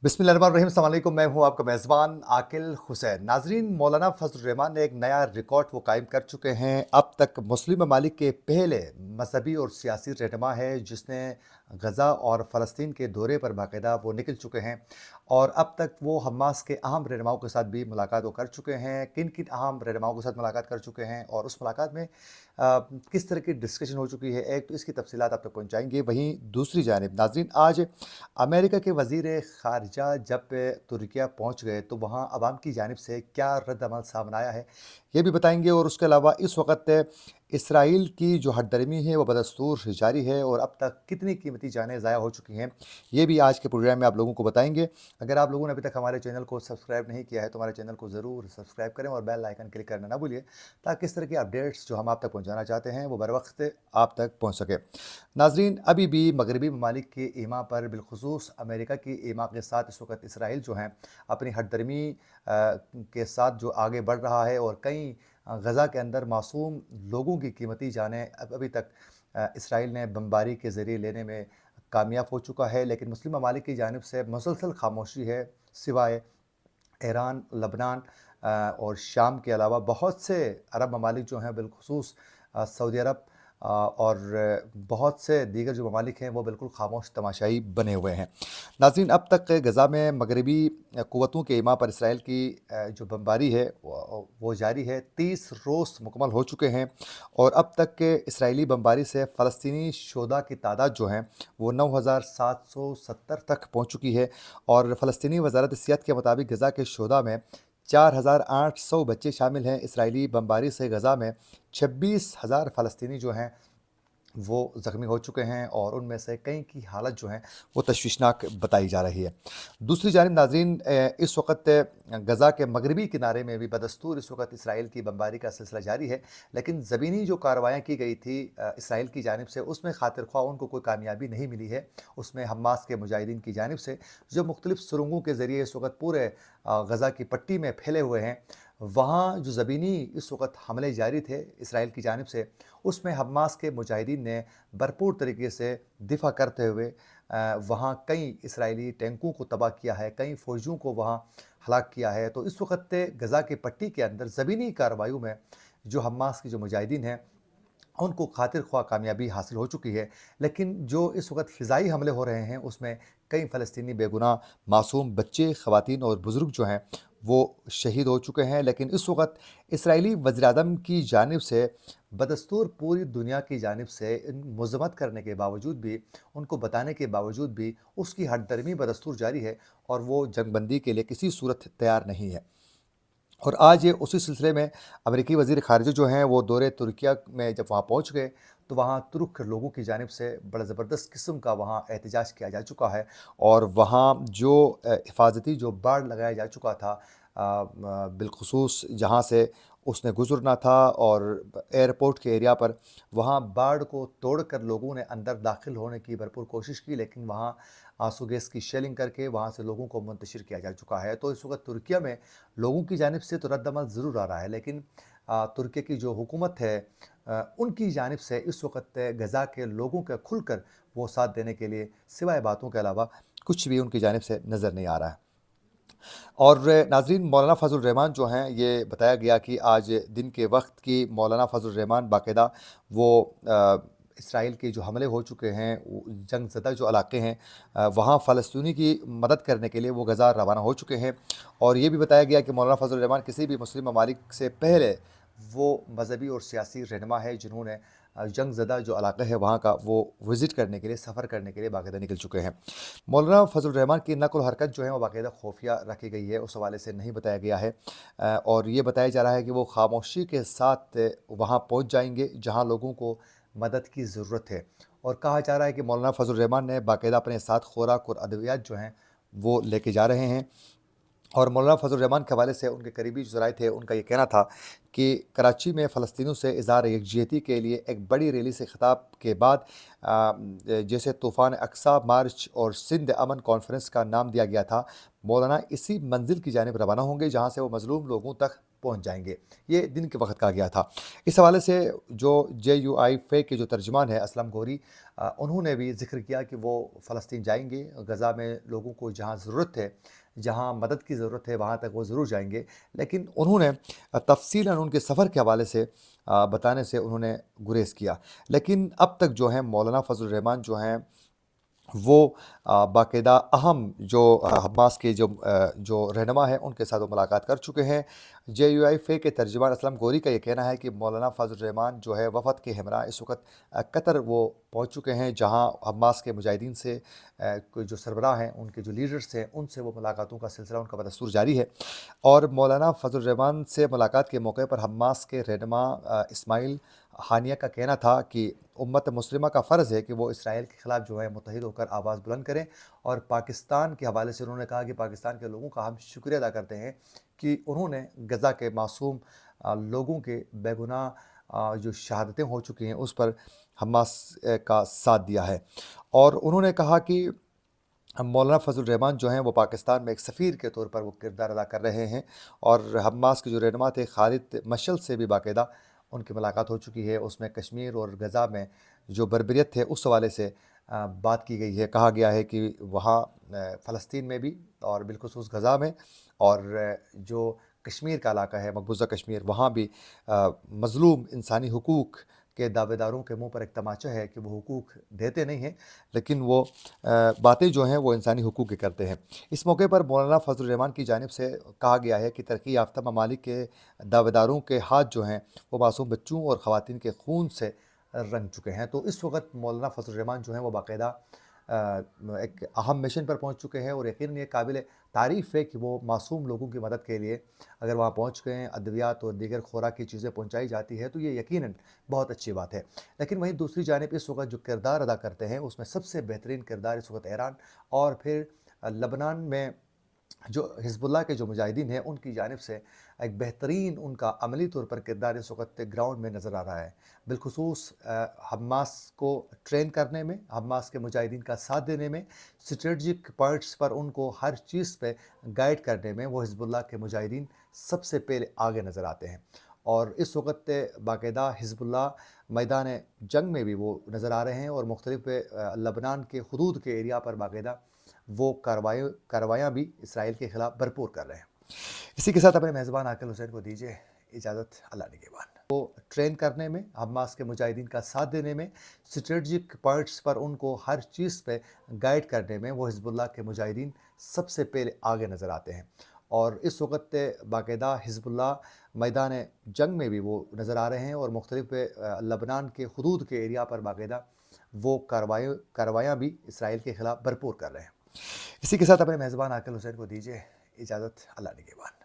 बिस्मिल्लाहिर्रहमानिर्रहीम, अस्सलाम वालेकुम। मैं हूं आपका मेज़बान आकिल हुसैन। नाजरीन, मौलाना फजल रहमान ने एक नया रिकॉर्ड वो कायम कर चुके हैं। अब तक मुस्लिम ममालिक के पहले मजहबी और सियासी रहनुमा है जिसने गज़ा और फ़लस्तीन के दौरे पर बाकायदा वो निकल चुके हैं। और अब तक वो हमास के अहम रहनुमाओं के साथ भी मुलाकात वो कर चुके हैं। किन किन अहम रहनुमाओं के साथ मुलाकात कर चुके हैं और उस मुलाकात में किस तरह की डिस्कशन हो चुकी है, एक तो इसकी तफसीलात आप तक पहुँचाएंगे। वहीं दूसरी जानिब नाजरीन, आज अमेरिका के वज़ीर ख़ारिजा जब तुर्किया पहुँच गए तो वहाँ अवाम की जानिब से क्या रद्द-अमल सामने आया है, ये भी बताएँगे। और उसके अलावा इस वक़्त इसराइल की जो हटदर्मी है वो बदस्तूर जारी है और अब तक कितनी कीमती जानें ज़ाया हो चुकी हैं, ये भी आज के प्रोग्राम में आप लोगों को बताएँगे। अगर आप लोगों ने अभी तक हमारे चैनल को सब्सक्राइब नहीं किया है तो हमारे चैनल को ज़रूर सब्सक्राइब करें और बेल आइकन क्लिक करना ना भूलिए, ताकि इस तरह की अपडेट्स जो हम आप तक पहुँचाना चाहते हैं वो बर वक़्त आप तक पहुँच सके। नाज़रीन, अभी भी मगरबी ममालिक की ईमा पर बिलखुसूस अमेरिका की ईमा के साथ इस वक्त इसराइल जो हैं अपनी हटदर्मी के साथ जो आगे बढ़ रहा है और कई गज़ा के अंदर मासूम लोगों की कीमती जानें अभी तक इसराइल ने बमबारी के ज़रिए लेने में कामयाब हो चुका है। लेकिन मुस्लिम ममालिक की जानिब से मुसलसल खामोशी है, सिवाय ईरान, लबनान और शाम के अलावा बहुत से अरब ममालिक जो हैं बिलखुसूस सऊदी अरब और बहुत से दीगर जो ममालिक हैं वो बिल्कुल खामोश तमाशाई बने हुए हैं। नाज़रीन, अब तक गज़ा में मगरबी क़ुव्वतों के ईमा पर इसराइल की जो बमबारी है वो जारी है। 30 रोज़ मुकम्मल हो चुके हैं और अब तक के इसराइली बमबारी से फ़लस्तीनी शोधा की तादाद जो है वो 9770 तक पहुँच चुकी है। और फ़लस्तीनी वज़ारत सिहत के मुताबिक गज़ा के शोधा में 4800 बच्चे शामिल हैं। इसराइली बमबारी से गज़ा में 26,000 फ़लस्तीनी जो हैं वो ज़ख्मी हो चुके हैं और उनमें से कई की हालत जो है वो तशवीशनाक बताई जा रही है। दूसरी जानिब नाज़रीन, इस वक्त गज़ा के मगरबी किनारे में भी बदस्तूर इस वक्त इसराइल की बमबारी का सिलसिला जारी है। लेकिन ज़मीनी जो कार्रवाइयाँ की गई थी इसराइल की जानिब से, उसमें खातिर ख्वाह उनको कोई कामयाबी नहीं मिली है। उसमें हमास के मुजाहिदीन की जानिब से जो मुख्तलिफ सुरंगों के ज़रिए इस वक्त पूरे गज़ा की पट्टी में फैले हुए हैं, वहाँ जो ज़मीनी इस वक्त हमले जारी थे इसराइल की जानिब से, उसमें हमास के मुजाहिदीन ने भरपूर तरीके से दिफा करते हुए वहाँ कई इसराइली टैंकों को तबाह किया है, कई फ़ौजियों को वहाँ हलाक किया है। तो इस वक्त गज़ा की पट्टी के अंदर ज़मीनी कार्रवाइयों में जो हमास की जो मुजाहिदीन हैं उनको खातिर ख्वाह कामयाबी हासिल हो चुकी है। लेकिन जो इस वक्त फ़िज़ाई हमले हो रहे हैं उसमें कई फ़लस्तीनी बेगुनाह मासूम बच्चे, ख़वातीन और बुज़ुर्ग जो हैं वो शहीद हो चुके हैं। लेकिन इस वक्त इसराइली वज़ीर-ए-आज़म की जानिब से बदस्तूर पूरी दुनिया की जानिब से इन मज़म्मत करने के बावजूद भी, उनको बताने के बावजूद भी उसकी हठधर्मी बदस्तूर जारी है और वो जंगबंदी के लिए किसी सूरत तैयार नहीं है। और आज ये उसी सिलसिले में अमेरिकी वज़ीर ख़ारिजा जो हैं वो दौरे तुर्किया में जब वहाँ पहुँच गए तो वहाँ तुर्क लोगों की जानिब से बड़ा ज़बरदस्त किस्म का वहाँ एहतजाज किया जा चुका है। और वहाँ जो हिफाजती जो बाड़ लगाया जा चुका था बिलखुसूस जहाँ से उसने गुज़रना था और एयरपोर्ट के एरिया पर, वहाँ बाड़ को तोड़कर लोगों ने अंदर दाखिल होने की भरपूर कोशिश की, लेकिन वहाँ आंसू गैस की शेलिंग करके वहाँ से लोगों को मुंतशिर किया जा चुका है। तो इस वक्त तुर्किया में लोगों की जानिब से तो रद्दमल ज़रूर आ रहा है, लेकिन तुर्की की जो हुकूमत है उनकी जानिब से इस वक्त गज़ा के लोगों का खुलकर वो साथ देने के लिए सिवाय बातों के अलावा कुछ भी उनकी जानिब से नज़र नहीं आ रहा है। और नाज़रीन, मौलाना फ़ज़ल रहमान जो हैं, ये बताया गया कि आज दिन के वक्त की मौलाना फ़ज़ल रहमान बाकायदा वो इसराइल के जो हमले हो चुके हैं, जंगज़दा जो इलाके हैं वहाँ फ़लस्तीनी की मदद करने के लिए वो गज़ा रवाना हो चुके हैं। और ये भी बताया गया कि मौलाना फ़ज़ल रहमान किसी भी मुस्लिम ममालिक से पहले वो मज़हबी और सियासी रहनुमा है जिन्होंने जंगज़दा जो इलाका है वहाँ का वो विज़िट करने के लिए, सफ़र करने के लिए बाकायदा निकल चुके हैं। मौलाना फ़ज़ल रहमान की नक़्ल हरकत जो है वो बाकायदा खुफ़िया रखी गई है, उस हवाले से नहीं बताया गया है। और ये बताया जा रहा है कि वो खामोशी के साथ वहाँ पहुँच जाएँगे जहाँ लोगों को मदद की ज़रूरत है। और कहा जा रहा है कि मौलाना फ़ज़ल रहमान ने बाकायदा अपने साथ खुराक और अद्वियात जो हैं वो लेके जा रहे हैं। और मौलाना फ़ज़ल रहमान के हवाले से उनके करीबी जो ज़राए थे, उनका ये कहना था कि कराची में फ़लस्तीनियों से इज़हार यकजहती के लिए एक बड़ी रैली से ख़िताब के बाद जैसे तूफ़ान अक्सा मार्च और सिंध अमन कॉन्फ्रेंस का नाम दिया गया था, मौलाना इसी मंज़िल की जानिब रवाना होंगे जहाँ से वो मज़लूम लोगों तक पहुंच जाएंगे। ये दिन के वक्त कहा गया था। इस हवाले से जो JUI फे के जो तर्जुमान है असलम गोरी, उन्होंने भी जिक्र किया कि वो फ़लस्तीन जाएंगे, गज़ा में लोगों को जहाँ ज़रूरत है, जहाँ मदद की ज़रूरत है, वहाँ तक वो ज़रूर जाएंगे। लेकिन उन्होंने तफसीलन उनके सफ़र के हवाले से बताने से उन्होंने गुरेज़ किया। लेकिन अब तक जो है मौलाना फजल रहमान जो हैं वो बाकायदा अहम जो हमास के जो रहनुमा है उनके साथ वो मुलाकात कर चुके हैं। JUI फे के तर्जुमान असलम गोरी का ये कहना है कि मौलाना फजल रहमान जो है वफ़द के हमरा इस वक्त कतर वो पहुंच चुके हैं, जहां हमास के मुजाहिदीन से कोई जो सरबराह हैं, उनके जो लीडर्स हैं, उनसे वो मुलाकातों का सिलसिला उनका बदस्तूर जारी है। और मौलाना फजल रहमान से मुलाकात के मौके पर हमास के रहनुमा इस्माइल हानिया का कहना था कि उम्मत मुस्लिमा का फ़र्ज़ है कि वो इसराइल के ख़िलाफ़ जो है मुत्तहिद होकर आवाज़ बुलंद करें। और पाकिस्तान के हवाले से उन्होंने कहा कि पाकिस्तान के लोगों का हम शुक्रिया अदा करते हैं कि उन्होंने गज़ा के मासूम लोगों के बेगुनाह जो शहादतें हो चुकी हैं उस पर हमास का साथ दिया है। और उन्होंने कहा कि मौलाना फजल रहमान जो हैं वो पाकिस्तान में एक सफ़ीर के तौर पर वो किरदार अदा कर रहे हैं। और हमास के जो रहनुमा थे खालिद मशल से भी बाकायदा उनकी मुलाकात हो चुकी है। उसमें कश्मीर और गज़ा में जो बर्बरियत है उस हवाले से बात की गई है। कहा गया है कि वहाँ फ़लस्तीन में भी और बिलखुसूस गज़ा में और जो कश्मीर का इलाका है मकबूजा कश्मीर, वहाँ भी मज़लूम इंसानी हुकूक़ के दावेदारों के मुंह पर एक तमाचा है कि वो हुकूक देते नहीं हैं, लेकिन वो बातें जो हैं वो इंसानी हुकूक की करते हैं। इस मौके पर मौलाना फजल रहमान की जानिब से कहा गया है कि तरक्की याफ्ता ममालिक के दावेदारों के हाथ जो हैं वो मासूम बच्चों और ख़वातीन के खून से रंग चुके हैं। तो इस वक्त मौलाना फजल रहमान जो हैं वो बाकायदा एक अहम मिशन पर पहुंच चुके हैं। और यकीनन ये काबिल तारीफ़ है कि वो मासूम लोगों की मदद के लिए अगर वहाँ पहुँच गए, अद्वियात और दीगर खुराक की चीज़ें पहुँचाई जाती है तो ये यकीनन बहुत अच्छी बात है। लेकिन वहीं दूसरी जानिब इस वक्त जो किरदार अदा करते हैं उसमें सबसे बेहतरीन किरदार इस वक्त ईरान और फिर लबनान में जो हिज़्बुल्लाह के जो मुजाहिदीन हैं उनकी जानिब से एक बेहतरीन उनका अमली तौर पर किरदार इस वक्त ग्राउंड में नज़र आ रहा है। बिलखुसूस हमास को ट्रेन करने में, हमास के मुजाहिदीन का साथ देने में, स्ट्रेटजिक पॉइंट्स पर उनको हर चीज़ पे गाइड करने में वो हिज़्बुल्लाह के मुजाहिदीन सबसे पहले आगे नज़र आते हैं। और इस वक्त बाकायदा हिज़्बुल्लाह मैदान जंग में भी वो नज़र आ रहे हैं और मुख्तलिफ़ लबनान के हुदूद के एरिया पर बाकायदा वो कार्रवाइयाँ भी इसराइल के ख़िलाफ़ भरपूर कर रहे हैं। इसी के साथ अपने मेज़बान आकिल हुसैन को दीजिए इजाज़त, अल्लाह निगहबान। को ट्रेन करने में, हमास के मुजाहिदीन का साथ देने में, स्ट्रेटजिक पॉइंट्स पर उनको हर चीज़ पे गाइड करने में वो हिज़्बुल्लाह के मुजाहिदीन सबसे पहले आगे नज़र आते हैं। और इस वक्त बाकायदा हिज़्बुल्लाह मैदान जंग में भी वो नज़र आ रहे हैं और मुख्तलिफ़ लबनान के हुदूद के एरिया पर बाकायदा वो कार्रवाइयाँ भी इसराइल के ख़िलाफ़ भरपूर कर रहे हैं। इसी के साथ अपने मेज़बान आकिल हुसैन को दीजिए इजाज़त, अल्लाह निगहबान।